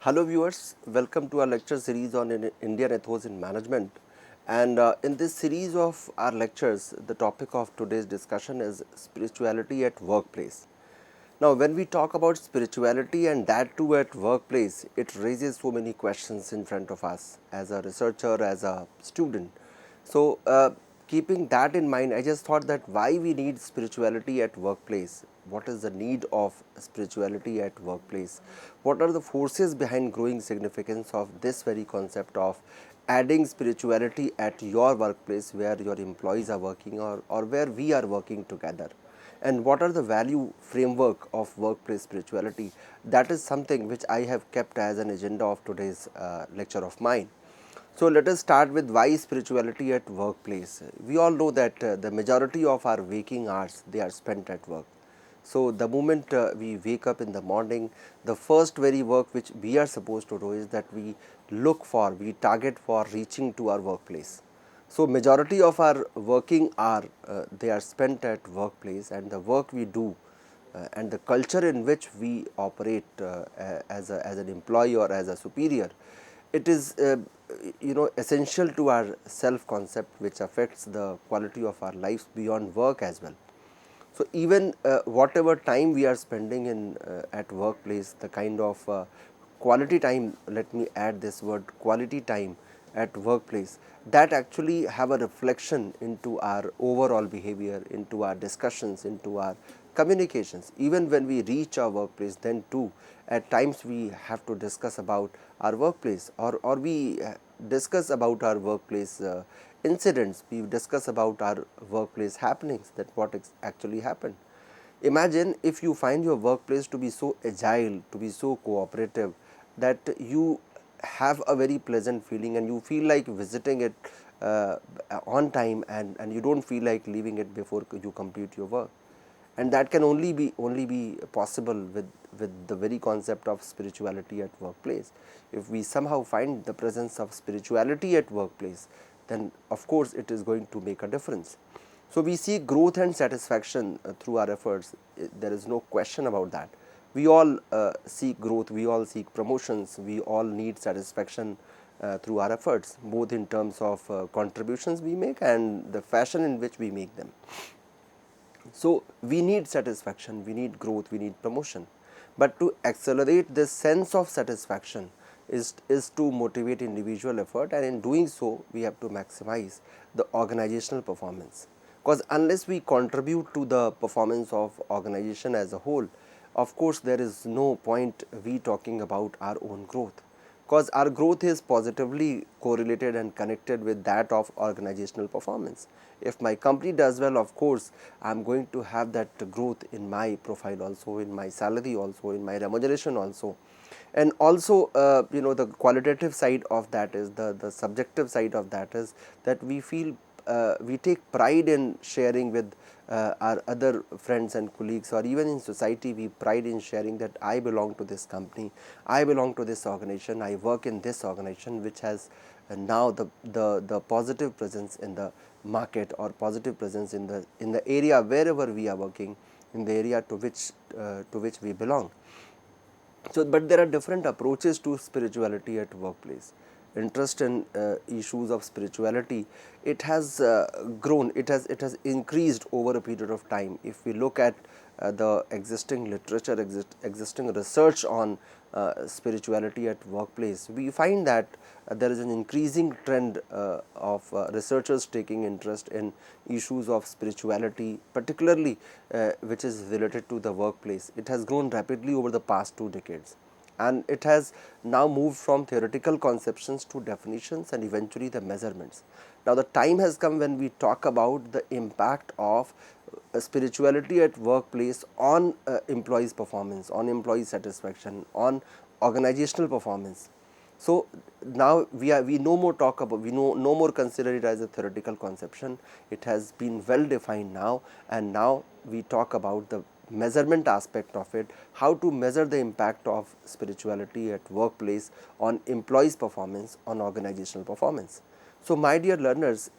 Hello viewers, welcome to our lecture series on Indian ethos in management. And in this series of our lectures, the topic of today's discussion is spirituality at workplace. Now, when we talk about spirituality and that too at workplace, it raises so many questions in front of us as a researcher, as a student. So, keeping that in mind, I just thought that why we need spirituality at workplace. What is the need of spirituality at workplace? What are the forces behind growing significance of this very concept of adding spirituality at your workplace where your employees are working or where we are working together? And what are the value framework of workplace spirituality? That is something which I have kept as an agenda of today's lecture of mine. So let us start with why spirituality at workplace. We all know that the majority of our waking hours they are spent at work. So the moment we wake up in the morning, the first very work which we are supposed to do is that we target for reaching to our workplace. So majority of our working hour they are spent at workplace, and the work we do and the culture in which we operate as an employee or as a superior, it is essential to our self concept, which affects the quality of our lives beyond work as well. So even whatever time we are spending in at workplace, the kind of quality time, let me add this word quality time at workplace, that actually have a reflection into our overall behavior, into our discussions, into our communications. Even when we reach our workplace, then too at times we have to discuss about our workplace, or we discuss about our workplace incidents, we discuss about our workplace happenings, that what actually happened. Imagine if you find your workplace to be so agile, to be so cooperative, that you have a very pleasant feeling and you feel like visiting it on time, and you don't feel like leaving it before you complete your work. And that can only be possible with the very concept of spirituality at workplace. If we somehow find the presence of spirituality at workplace, then of course it is going to make a difference. So we see growth and satisfaction through our efforts. There is no question about that. We all seek growth, we all seek promotions, we all need satisfaction through our efforts, both in terms of contributions we make and the fashion in which we make them. So we need satisfaction, we need growth, we need promotion. But to accelerate this sense of satisfaction is to motivate individual effort, and in doing so, we have to maximize the organizational performance. Because unless we contribute to the performance of organization as a whole, of course, there is no point we talking about our own growth, because our growth is positively correlated and connected with that of organizational performance. If my company does well, of course, I am going to have that growth in my profile also, in my salary also, in my remuneration also. And also, the qualitative side of that is the subjective side of that is that we feel we take pride in sharing with our other friends and colleagues, or even in society we pride in sharing that I belong to this company, I belong to this organization, I work in this organization which has now the positive presence in the market, or positive presence in the area wherever we are working, in the area to which we belong. So, but there are different approaches to spirituality at workplace. Interest in issues of spirituality, it has grown, it has increased over a period of time. If we look at the existing literature, existing research on spirituality at workplace, we find that there is an increasing trend of researchers taking interest in issues of spirituality, particularly which is related to the workplace. It has grown rapidly over the past 2 decades, and it has now moved from theoretical conceptions to definitions and eventually the measurements. Now the time has come when we talk about the impact of spirituality at workplace on employees performance, on employee satisfaction, on organizational performance. So now we no more talk about, we no more consider it as a theoretical conception. It has been well defined now, and now we talk about the measurement aspect of it, how to measure the impact of spirituality at workplace on employees performance, on organizational performance. So my dear learners,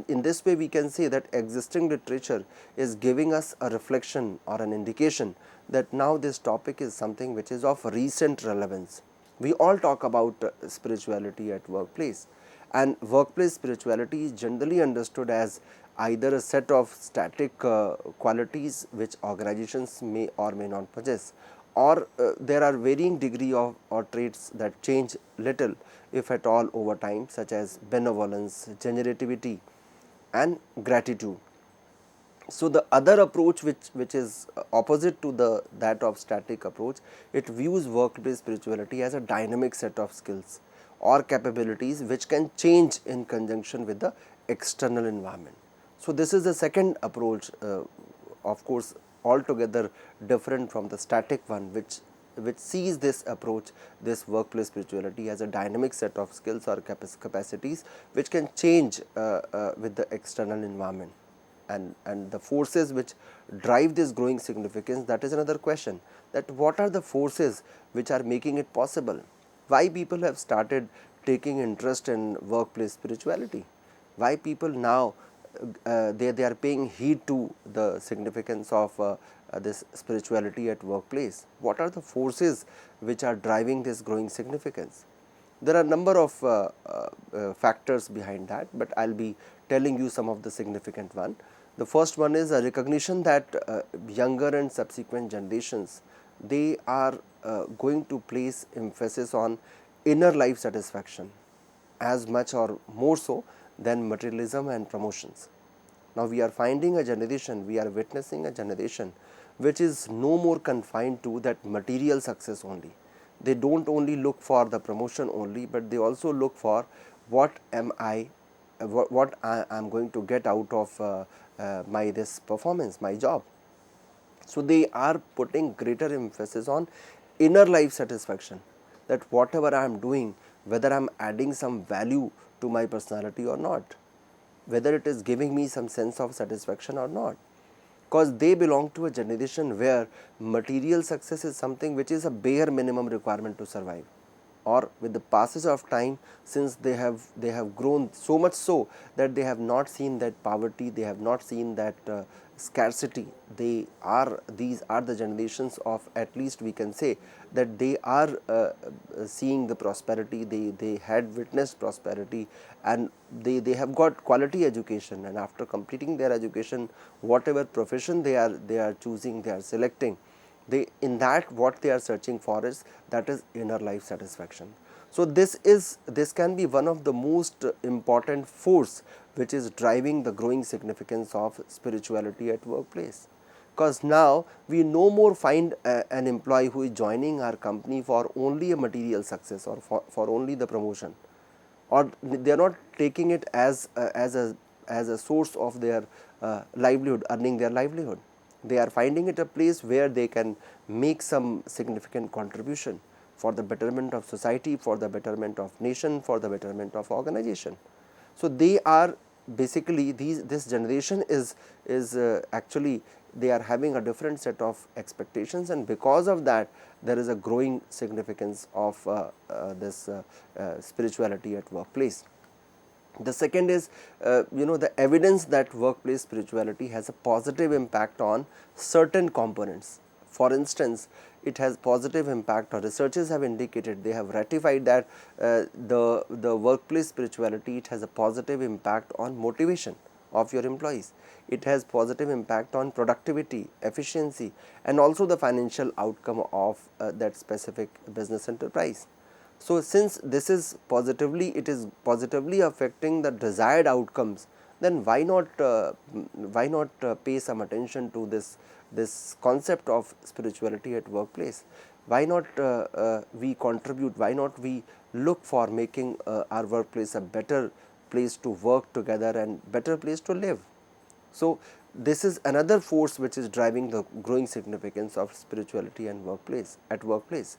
in this way we can say that existing literature is giving us a reflection or an indication that now this topic is something which is of recent relevance. We all talk about spirituality at workplace, and workplace spirituality is generally understood as either a set of static qualities which organizations may or may not possess, or there are varying degree of or traits that change little if at all over time, such as benevolence, generativity and gratitude. So the other approach, which is opposite to the that of static approach, it views workplace spirituality as a dynamic set of skills or capabilities which can change in conjunction with the external environment. So this is the second approach, of course altogether different from the static one, which sees this approach, this workplace spirituality, as a dynamic set of skills or capacities which can change with the external environment. And the forces which drive this growing significance, that is another question, that what are the forces which are making it possible, why people have started taking interest in workplace spirituality, why people now they are paying heed to the significance of this spirituality at workplace. What are the forces which are driving this growing significance? There are a number of factors behind that, but I will be telling you some of the significant one. The first one is a recognition that younger and subsequent generations, they are going to place emphasis on inner life satisfaction as much or more so than materialism and promotions. Now we are finding a generation, we are witnessing a generation which is no more confined to that material success only. They don't only look for the promotion only, but they also look for what am I, what I am going to get out of my this performance, my job. So they are putting greater emphasis on inner life satisfaction, that whatever I am doing, whether I am adding some value to my personality or not, whether it is giving me some sense of satisfaction or not, because they belong to a generation where material success is something which is a bare minimum requirement to survive. Or with the passage of time, since they have grown so much so that they have not seen that poverty, they have not seen that scarcity. These are the generations of, at least we can say that they are seeing the prosperity, they had witnessed prosperity, and they have got quality education, and after completing their education, whatever profession they are choosing, they are selecting, they, in that what they are searching for is, that is inner life satisfaction. So this can be one of the most important force which is driving the growing significance of spirituality at workplace, because now we no more find an employee who is joining our company for only a material success, or for only the promotion, or they are not taking it as a source of their livelihood, earning their livelihood. They are finding it a place where they can make some significant contribution for the betterment of society, for the betterment of nation, for the betterment of organization. So they are basically, this generation is actually, they are having a different set of expectations, and because of that there is a growing significance of this spirituality at workplace. The second is, the evidence that workplace spirituality has a positive impact on certain components. For instance, it has positive impact, or researchers have indicated, they have ratified that the workplace spirituality, it has a positive impact on motivation of your employees. It has positive impact on productivity, efficiency, and also the financial outcome of that specific business enterprise. So since this is positively, it is positively affecting the desired outcomes, then why not pay some attention to this concept of spirituality at workplace? Why not we contribute? Why not we look for making our workplace a better place to work together and better place to live? So this is another force which is driving the growing significance of spirituality and workplace at workplace.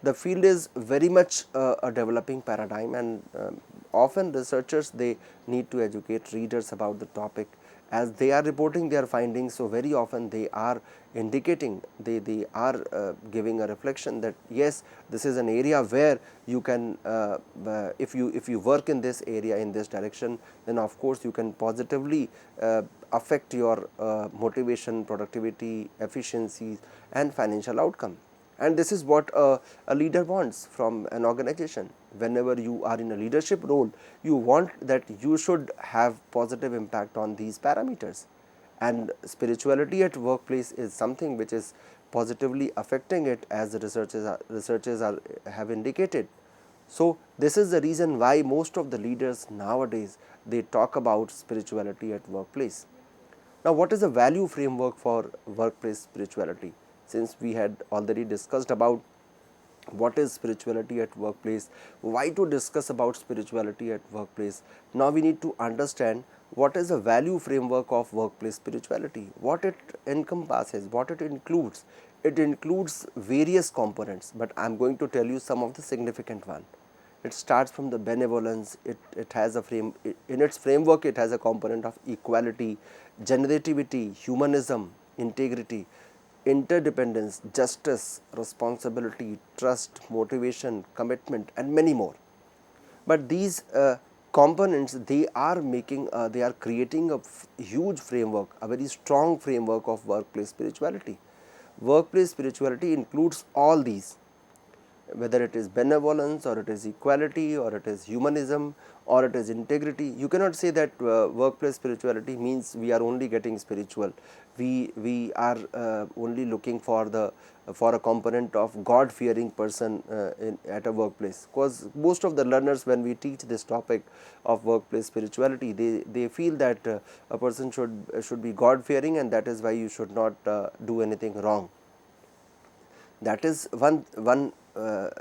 The field is very much a developing paradigm, and often researchers, they need to educate readers about the topic as they are reporting their findings. So very often they are indicating, they are giving a reflection that yes, this is an area where you can if you work in this area, in this direction, then of course you can positively affect your motivation, productivity, efficiencies and financial outcome. And this is what a leader wants from an organization. Whenever you are in a leadership role, you want that you should have positive impact on these parameters. And spirituality at workplace is something which is positively affecting it, as the researchers have indicated. So this is the reason why most of the leaders nowadays, they talk about spirituality at workplace. Now, what is the value framework for workplace spirituality? Since we had already discussed about what is spirituality at workplace, why to discuss about spirituality at workplace, now we need to understand what is the value framework of workplace spirituality, what it encompasses, what it includes. It includes various components, but I am going to tell you some of the significant one. It starts from the benevolence. It has a frame, in its framework it has a component of equality, generativity, humanism, integrity, interdependence, justice, responsibility, trust, motivation, commitment, and many more. But these components, they are creating a huge framework, a very strong framework of workplace spirituality. Workplace spirituality includes all these, whether it is benevolence, or it is equality, or it is humanism, or it is integrity. You cannot say that workplace spirituality means we are only getting spiritual, we are only looking for a component of God fearing person at a workplace, because most of the learners, when we teach this topic of workplace spirituality, they feel that a person should be God fearing, and that is why you should not do anything wrong. That is one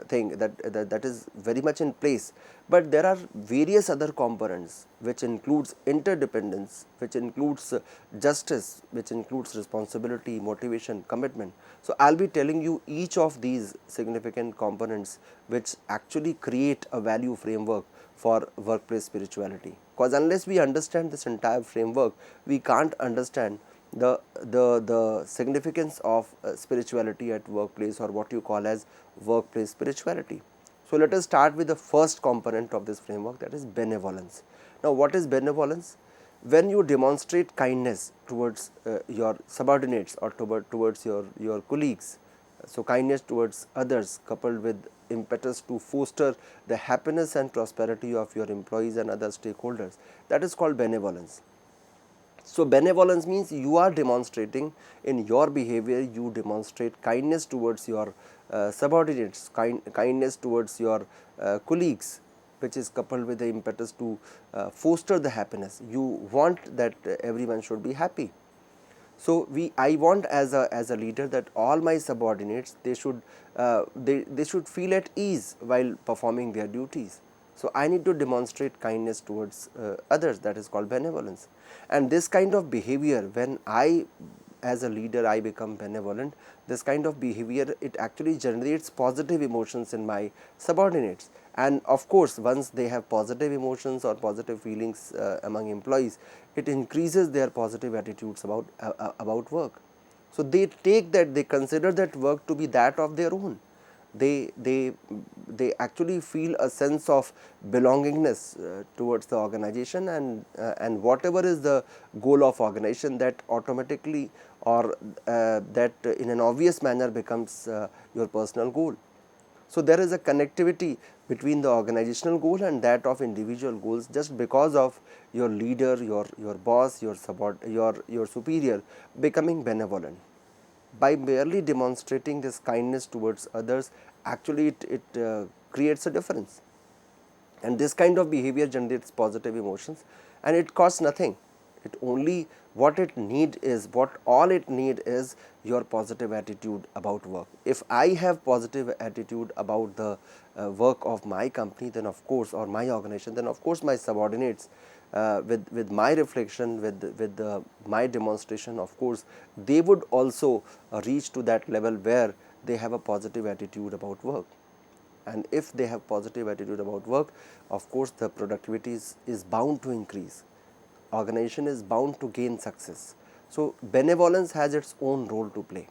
thing that is very much in place. But there are various other components which includes interdependence, which includes justice, which includes responsibility, motivation, commitment. So I'll be telling you each of these significant components which actually create a value framework for workplace spirituality, because unless we understand this entire framework, we can't understand the significance of spirituality at workplace, or what you call as workplace spirituality. So let us start with the first component of this framework, that is benevolence. Now, what is benevolence? When you demonstrate kindness towards your subordinates, or towards your colleagues, so kindness towards others coupled with impetus to foster the happiness and prosperity of your employees and other stakeholders, that is called benevolence. So benevolence means you are demonstrating, in your behavior you demonstrate kindness towards your subordinates, kindness towards your colleagues, which is coupled with the impetus to foster the happiness. You want that everyone should be happy. So I want as a leader that all my subordinates, they should feel at ease while performing their duties. So I need to demonstrate kindness towards others, that is called benevolence. And this kind of behavior, when I as a leader I become benevolent, this kind of behavior, it actually generates positive emotions in my subordinates. And of course, once they have positive emotions or positive feelings among employees, it increases their positive attitudes about work. So they take that, they consider that work to be that of their own. They actually feel a sense of belongingness towards the organization, and whatever is the goal of organization, that automatically, or that in an obvious manner becomes your personal goal. So there is a connectivity between the organizational goal and that of individual goals, just because of your leader, your boss, your superior becoming benevolent. By merely demonstrating this kindness towards others, actually it creates a difference. And this kind of behavior generates positive emotions, and it costs nothing. It only, what all it need is your positive attitude about work. If I have positive attitude about the work of my company, then of course, or my organization, then of course my subordinates, with my reflection, with my demonstration, of course they would also reach to that level where they have a positive attitude about work. And if they have positive attitude about work, of course the productivity is bound to increase, organization is bound to gain success. So benevolence has its own role to play.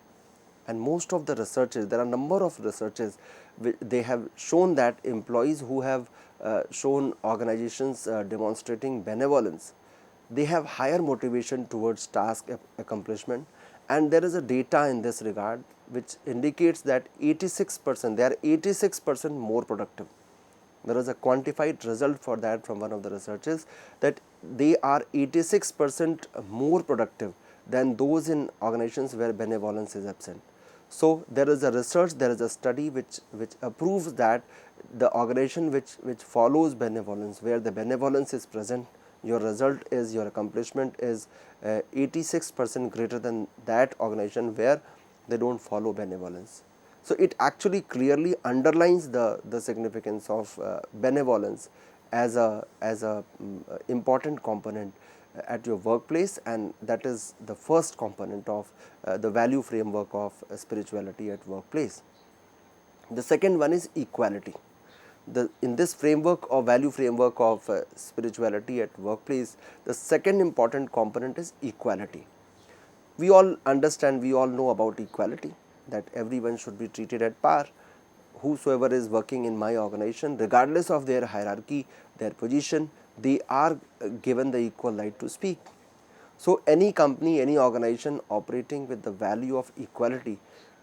And most of the researches, there are a number of researches, they have shown that employees who have shown organizations demonstrating benevolence, they have higher motivation towards task accomplishment, and there is a data in this regard which indicates that 86%, they are 86% more productive. There is a quantified result for that from one of the researchers, that they are 86% more productive than those in organizations where benevolence is absent. So there is a research, there is a study which approves that the organization which follows benevolence, where the benevolence is present, your result is, your accomplishment is 86% greater than that organization where they don't follow benevolence. So it actually clearly underlines the significance of benevolence as a important component at your workplace, and that is the first component of the value framework of spirituality at workplace. The second one is equality. In this framework or value framework of spirituality at workplace, the second important component is equality. We all understand, we all know about equality, that everyone should be treated at par. Whosoever is working in my organization, regardless of their hierarchy, their position, they are given the equal right to speak. So any company, any organization operating with the value of equality,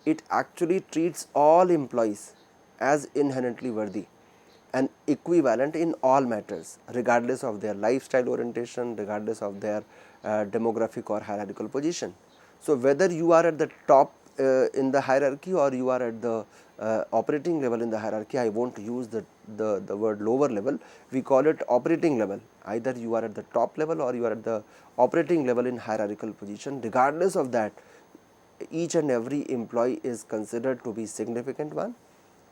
it actually treats all employees as inherently worthy and equivalent in all matters, regardless of their lifestyle orientation, regardless of their demographic or hierarchical position. So whether you are at the top in the hierarchy, or you are at the operating level in the hierarchy, I won't use the word lower level, we call it operating level. Either you are at the top level or you are at the operating level in hierarchical position. Regardless of that, each and every employee is considered to be significant one,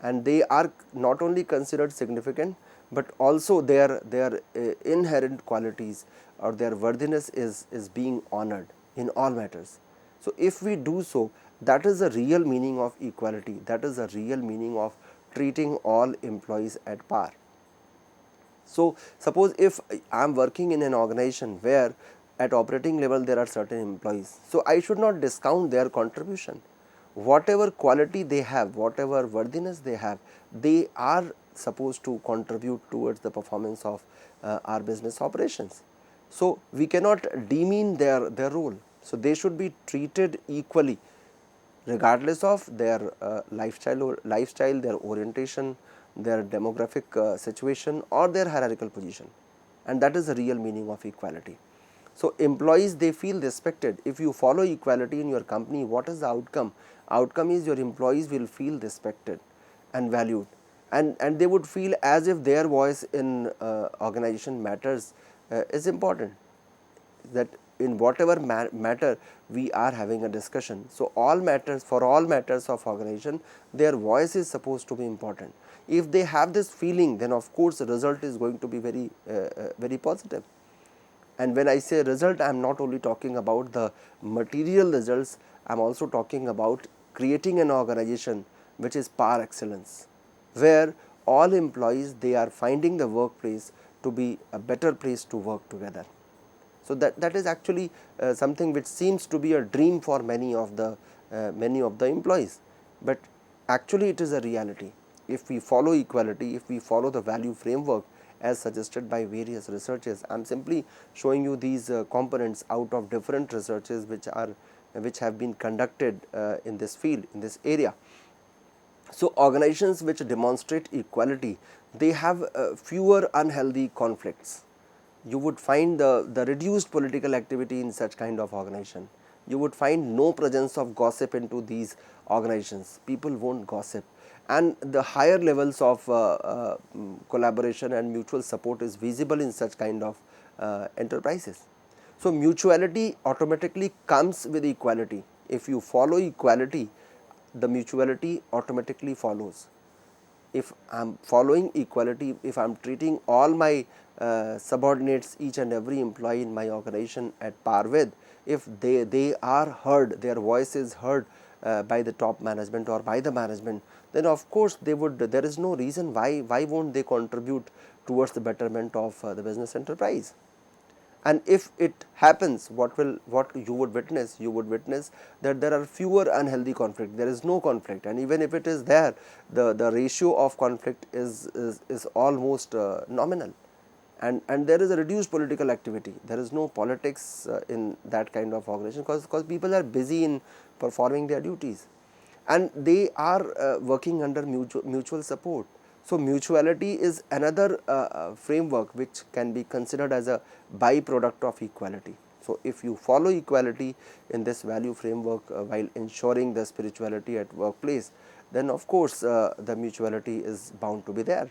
and they are not only considered significant, but also their inherent qualities or their worthiness is being honored in all matters. So if we do so, that is the real meaning of equality, that is the real meaning of treating all employees at par. So suppose if I am working in an organization where at operating level there are certain employees, so I should not discount their contribution. Whatever quality they have, whatever worthiness they have, they are supposed to contribute towards the performance of our business operations. So we cannot demean their role. So they should be treated equally, regardless of their lifestyle, their orientation, their demographic situation, or their hierarchical position, and that is the real meaning of equality. So employees, they feel respected. If you follow equality in your company, what is the outcome? Outcome is your employees will feel respected and valued, and they would feel as if their voice in organization matters is important, that in whatever matter we are having a discussion. So all matters, for all matters of organization, their voice is supposed to be important. If they have this feeling, then of course the result is going to be very positive. And when I say result, I am not only talking about the material results, I am also talking about creating an organization which is par excellence, where all employees, they are finding the workplace to be a better place to work together. So that is actually something which seems to be a dream for many of the employees, but actually it is a reality. If we follow equality, if we follow the value framework as suggested by various researches, I am simply showing you these components out of different researches which have been conducted in this field, in this area. So organizations which demonstrate equality, they have fewer unhealthy conflicts. You would find the reduced political activity in such kind of organization. You would find no presence of gossip into these organizations. People won't gossip, and the higher levels of collaboration and mutual support is visible in such kind of enterprises. So mutuality automatically comes with equality. If you follow equality, the mutuality automatically follows. If I am following equality, if I am treating all my subordinates, each and every employee in my organization at par with, if they are heard, their voice is heard by the top management or by the management, then of course they would, there is no reason why won't they contribute towards the betterment of the business enterprise. And if it happens, what you would witness, that there are fewer unhealthy conflict, there is no conflict, and even if it is there, the ratio of conflict is almost nominal, and there is a reduced political activity. There is no politics in that kind of organization, because people are busy in performing their duties, and they are working under mutual support. So mutuality is another framework which can be considered as a byproduct of equality. So if you follow equality in this value framework while ensuring the spirituality at workplace, then of course the mutuality is bound to be there.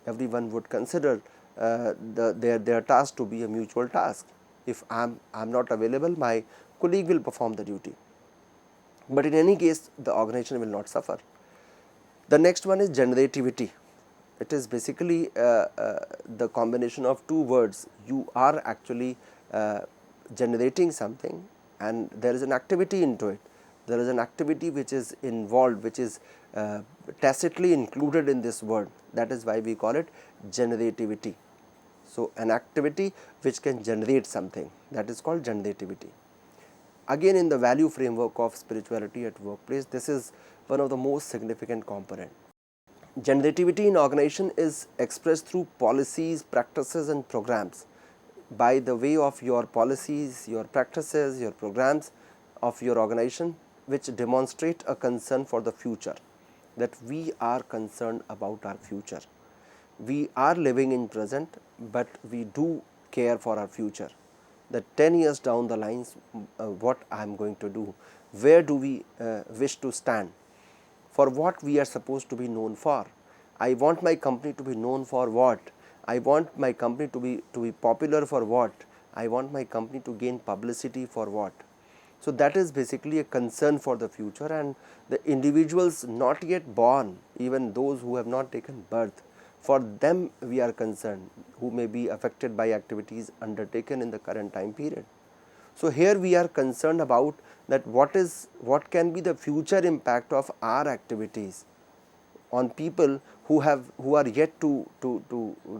Everyone would consider their task to be a mutual task. If I'm not available, my colleague will perform the duty, but in any case the organization will not suffer. The next one is generativity. It is basically the combination of two words. You are actually generating something, and there is an activity into it. There is an activity which is involved, which is tacitly included in this word. That is why we call it generativity. So an activity which can generate something, that is called generativity. Again, in the value framework of spirituality at workplace, this is one of the most significant component. Generativity in organization is expressed through policies, practices and programs. By the way of your policies, your practices, your programs of your organization, which demonstrate a concern for the future, that we are concerned about our future. We are living in present, but we do care for our future. That 10 years down the lines, what I am going to do, where do we wish to stand, for what we are supposed to be known for. I want my company to be known for what? I want my company to be popular for what? I want my company to gain publicity for what? So that is basically a concern for the future, and the individuals not yet born, even those who have not taken birth, for them we are concerned, who may be affected by activities undertaken in the current time period. So here we are concerned about that what can be the future impact of our activities on people who are yet to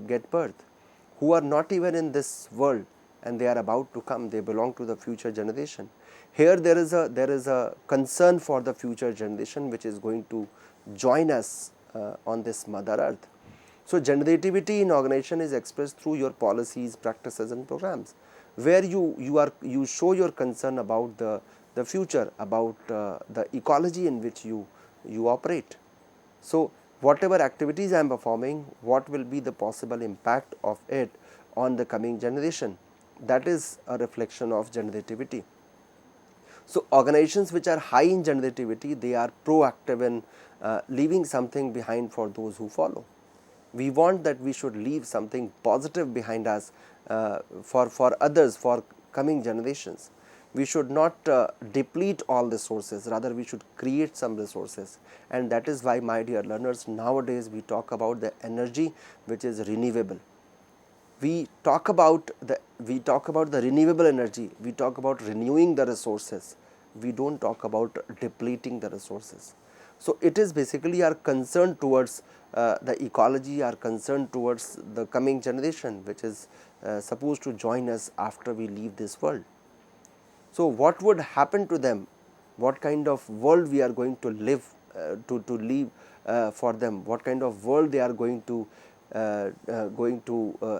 get birth, who are not even in this world, and they are about to come. They belong to the future generation. Here there is a concern for the future generation which is going to join us on this mother earth. So generativity in organization is expressed through your policies, practices and programs, where you show your concern about the future, about the ecology in which you operate. So whatever activities I am performing, what will be the possible impact of it on the coming generation? That is a reflection of generativity. So organizations which are high in generativity, they are proactive in leaving something behind for those who follow. We want that we should leave something positive behind us for others, for coming generations. We should not deplete all resources, rather we should create some resources, and that is why, my dear learners, nowadays we talk about the energy which is renewable. We talk about the renewable energy, we talk about renewing the resources, we don't talk about depleting the resources. So it is basically our concern towards the ecology, our concern towards the coming generation which is supposed to join us after we leave this world. So what would happen to them? What kind of world we are going to live to leave for them? What kind of world they are going to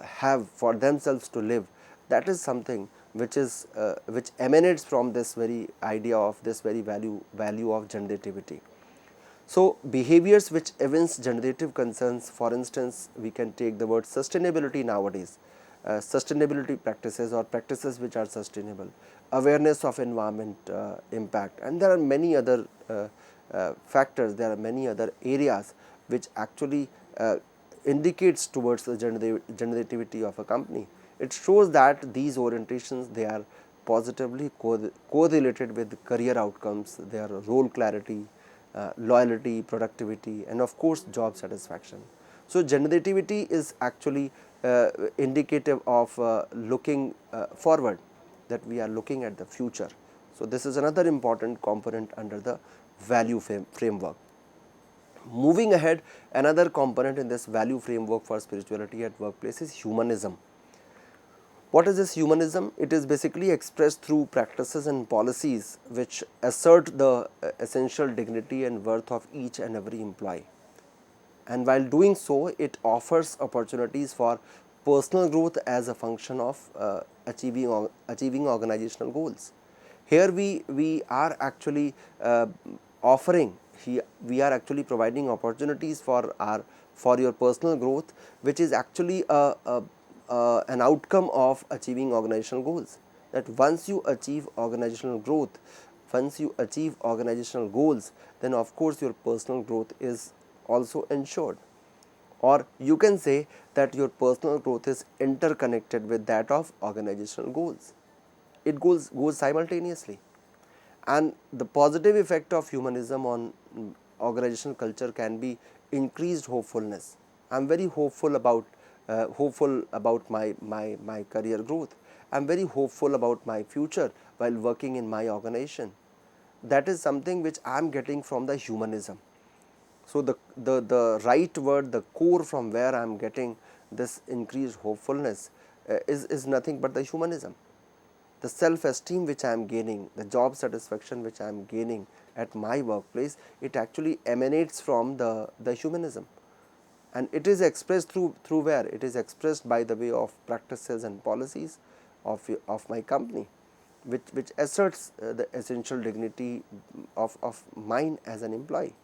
have for themselves to live? That is something which is which emanates from this very idea of this very value of generativity. So behaviors which evince generative concerns, for instance, we can take the word sustainability nowadays. Sustainability practices or practices which are sustainable, awareness of environment impact, and there are many other factors, there are many other areas which actually indicates towards the generativity of a company. It shows that these orientations, they are positively correlated with career outcomes, their role clarity, loyalty, productivity, and of course job satisfaction. So generativity is actually indicative of looking forward, that we are looking at the future. So this is another important component under the value framework. Moving ahead, another component in this value framework for spirituality at workplace is humanism. What is this humanism? It is basically expressed through practices and policies which assert the essential dignity and worth of each and every employee. And while doing so, it offers opportunities for personal growth as a function of achieving organizational goals. Here we are actually offering, we are actually providing opportunities for your personal growth, which is actually an outcome of achieving organizational goals. That once you achieve organizational growth, once you achieve organizational goals, then of course your personal growth is also ensured. Or you can say that your personal growth is interconnected with that of organizational goals. It goes simultaneously. And the positive effect of humanism on organizational culture can be increased hopefulness. I'm very hopeful about my career growth. I'm very hopeful about my future while working in my organization. That is something which I'm getting from the humanism. So the right word, the core from where I am getting this increased hopefulness is nothing but the humanism. The self-esteem which I am gaining, the job satisfaction which I am gaining at my workplace, it actually emanates from the humanism. And it is expressed through where? It is expressed by the way of practices and policies of my company, which asserts the essential dignity of mine as an employee.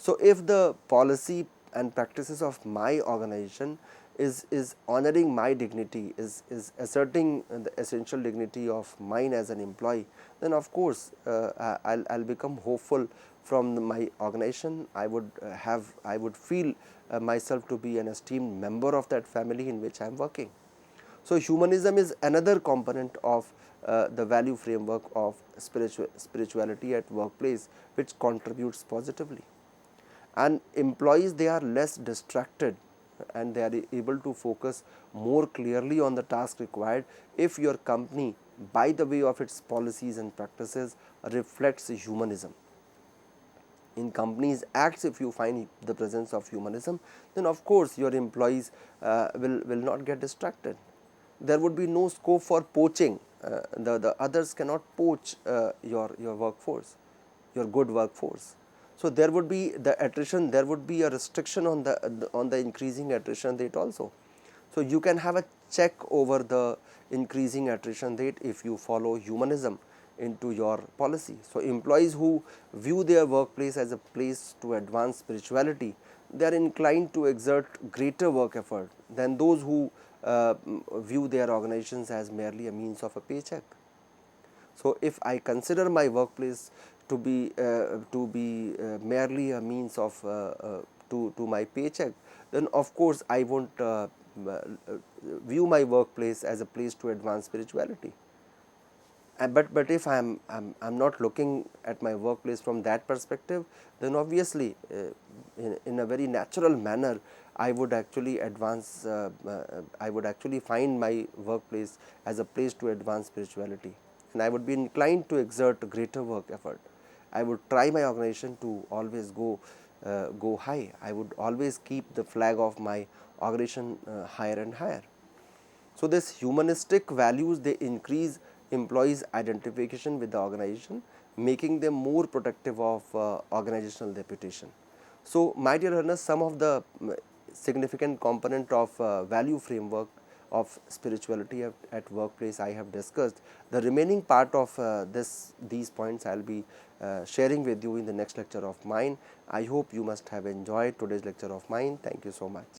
So, if the policy and practices of my organization is honoring my dignity, is asserting the essential dignity of mine as an employee, then of course I'll become hopeful from my organization. I would feel myself to be an esteemed member of that family in which I am working. So, humanism is another component of the value framework of spirituality at workplace, which contributes positively. And employees, they are less distracted and they are able to focus more clearly on the task required if your company, by the way of its policies and practices, reflects humanism. In companies acts, if you find the presence of humanism, then of course your employees will not get distracted. There would be no scope for poaching. The others cannot poach your workforce, your good workforce. So there would be the attrition, there would be a restriction on the increasing attrition rate also. So you can have a check over the increasing attrition rate if you follow humanism into your policy. So employees who view their workplace as a place to advance spirituality, they are inclined to exert greater work effort than those who view their organizations as merely a means of a paycheck. So, if I consider my workplace to be merely a means of to my paycheck, then of course I won't view my workplace as a place to advance spirituality. But if I'm not looking at my workplace from that perspective, then obviously in a very natural manner I would actually advance. I would actually find my workplace as a place to advance spirituality, and I would be inclined to exert greater work effort. I would try my organization to always go high. I would always keep the flag of my organization higher and higher. So, this humanistic values, they increase employees' identification with the organization, making them more protective of organizational reputation. So, my dear learners, some of the significant component of value framework of spirituality at workplace I have discussed. The remaining part of these points I will be sharing with you in the next lecture of mine. I hope you must have enjoyed today's lecture of mine. Thank you so much.